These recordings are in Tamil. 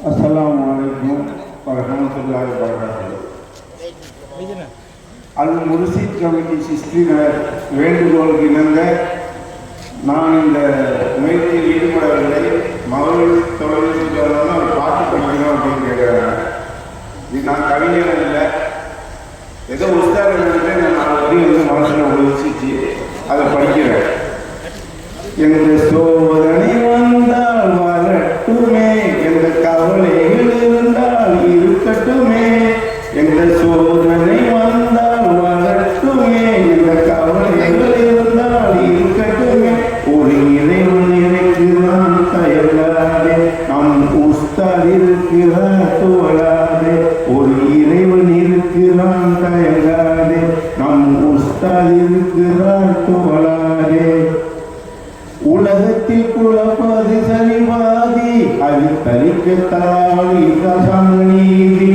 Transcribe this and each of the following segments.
Assalamualaikum warahmatullahi wabarakatuh. அல்-முர்ஷித் கமிட்டி சிஸ்திரினர் வேண்டுகோள் இணங்க நான் இந்த முயற்சியில் ஈடுபடவில்லை. மகள் தொழில் ஒரு பாட்டு படிக்கணும் அப்படின்னு கேட்குறாங்க. இது நான் கவிஞர் இல்லை, ஏதோ உஸ்தாதிட்டு நான் 4 வரி மனசில் உபயோகிச்சு அதை படிக்கிறேன். எந்த சோதனை வந்தால் வரட்டுமே, எந்த கவலைகள் இருந்தால் இருக்கட்டுமே. எந்த சோதனை வந்தால் வரட்டுமே, எந்த கவலைகள் இருந்தால் இருக்கட்டுமே. ஒரு இறைவன் இருக்கிறான் தயங்காதே, நம் உஸ்தாத் இருக்கிறான் தோழாதே. ஒரு இறைவன் இருக்கிறான் தயங்காதே, நம் உஸ்தாத் இருக்கிறான் தோழாதே. உலகத்தில் குழப்பது சரிவாதி, அது தரிக்கத்தாழி சமநீதி.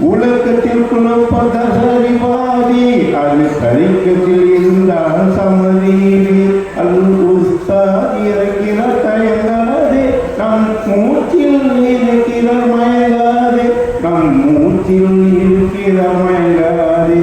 உலகத்தில் குழப்பத சரிவாதி, அது தரிக்கத்தில் இருந்தால் சமநீதி. அல் உஸ்தாத் இருக்கிற தயங்காதே, நம் மூச்சில் இருக்கிற மயங்காதே, நம் மூச்சில் இருக்கிற மயங்காதே.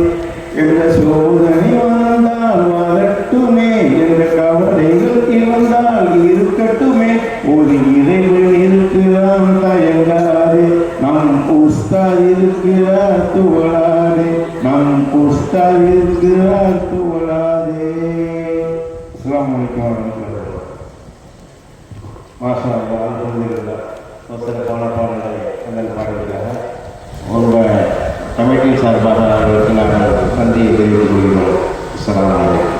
என்ற சோதனை வந்தால் வரட்டுமே, என்ற கவலைகள் இருந்தால் இருக்கட்டுமே. ஒரு இறைவன் இருக்கிறான் தயங்காதே, நம் உஸ்தாத் இருக்கிறார் துவளாதே, நம் உஸ்தாத் இருக்கிறார் துவளாதே. அஸ்ஸலாமு அலைக்கும் வரஹ்மத்துல்லாஹி மாஷா அல்லாஹ். அல்ஹம்துலில்லாஹ். சிறப்பான பாடல்களை அந்த பாடலுக்காக உங்கள் கமிட்டி சார்பாக அவர்களுக்கு நாங்கள் நன்றியை தெரிவித்துக் கொள்கிறோம். அஸ்ஸலாமு அலைக்கும்.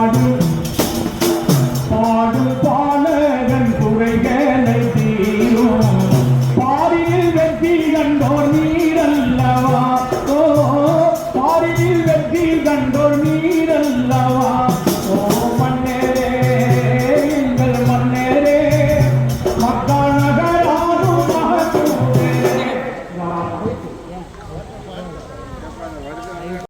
பாடி